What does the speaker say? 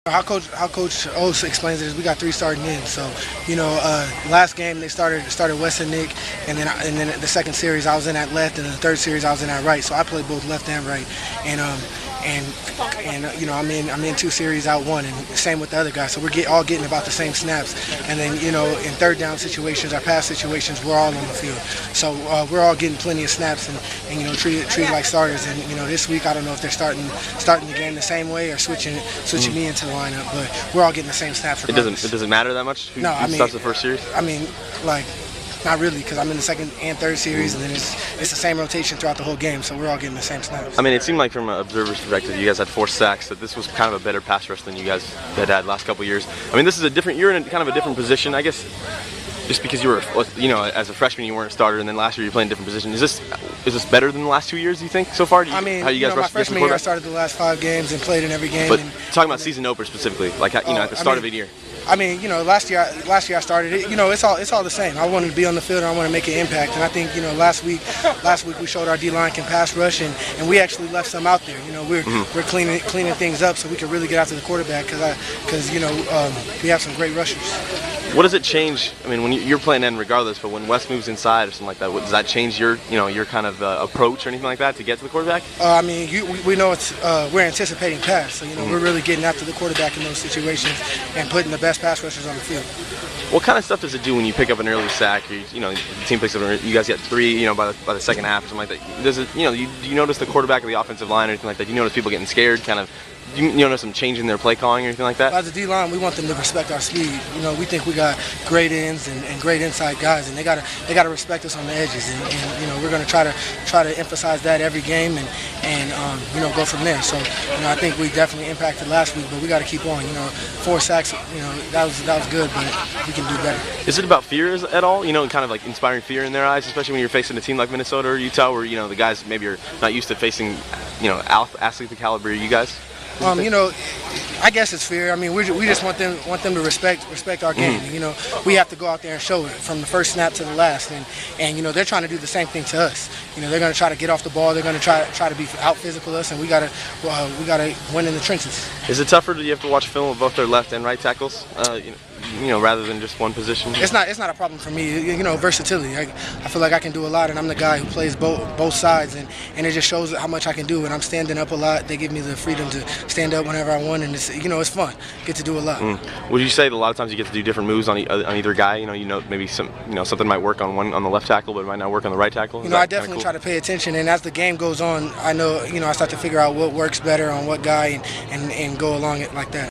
How Coach Oates explains it is we got 3 starting ends. So, last game they started Wes and Nick, and then the second series I was in at left, and the third series I was in at right. So I played both left and right, and I'm in 2 series out 1, and same with the other guys. So we're all getting about the same snaps, and then in third down situations or pass situations we're all on the field. So we're all getting plenty of snaps and treated like starters. And this week I don't know if they're starting the game the same way or switching me into the lineup, but we're all getting the same snaps. It doesn't matter that much who starts the first series? Not really, because I'm in the second and third series, and then it's the same rotation throughout the whole game, so we're all getting the same snaps. I mean, it seemed like from an observer's perspective, you guys had 4 sacks, that this was kind of a better pass rush than you guys had last couple years. I mean, you're in kind of a different position, I guess, just because you were, as a freshman you weren't a starter, and then last year you played in a different position. Is this better than the last 2 years, do you think, so far? How you guys my freshman year I started the last 5 games and played in every game. But talking about season opener specifically, like at the start of a year. Last year I started it. It's all the same. I wanted to be on the field and I want to make an impact. And I think last week we showed our D-line can pass rush, and we actually left some out there. We're cleaning things up so we can really get after the quarterback because we have some great rushers. What does it change? I mean, when you're playing end regardless, but when Wes moves inside or something like that, does that change your kind of approach or anything like that to get to the quarterback? We know we're anticipating pass, so we're really getting after the quarterback in those situations and putting the best pass rushers on the field. What kind of stuff does it do when you pick up an early sack? Or, the team picks up. You guys get 3, by the second half or something like that. Does it? Do you notice the quarterback of the offensive line or anything like that? Do you notice people getting scared? Do you notice them changing their play calling or anything like that? As a D-line, we want them to respect our speed. We think we got great ends and great inside guys, and they gotta respect us on the edges. And we're gonna try to emphasize that every game and go from there. So I think we definitely impacted last week, but we got to keep on. 4 sacks, that was good, but we can do better. Is it about fear at all? Kind of like inspiring fear in their eyes, especially when you're facing a team like Minnesota or Utah, where the guys maybe are not used to facing athletes the caliber of you guys. I guess it's fear. We just want them to respect our game. We have to go out there and show it from the first snap to the last. And they're trying to do the same thing to us. They're going to try to get off the ball. They're going to try to be out physical us, and we gotta win in the trenches. Is it tougher? Do you have to watch film of both their left and right tackles? Rather than just one position? It's not a problem for me. Versatility. I feel like I can do a lot, and I'm the guy who plays both sides, and it just shows how much I can do. And I'm standing up a lot. They give me the freedom to stand up whenever I want, and it's fun. Get to do a lot. Would you say that a lot of times you get to do different moves on either guy? Maybe something might work on the left tackle, but it might not work on the right tackle. I definitely try to pay attention, and as the game goes on, I know I start to figure out what works better on what guy, and go along it like that.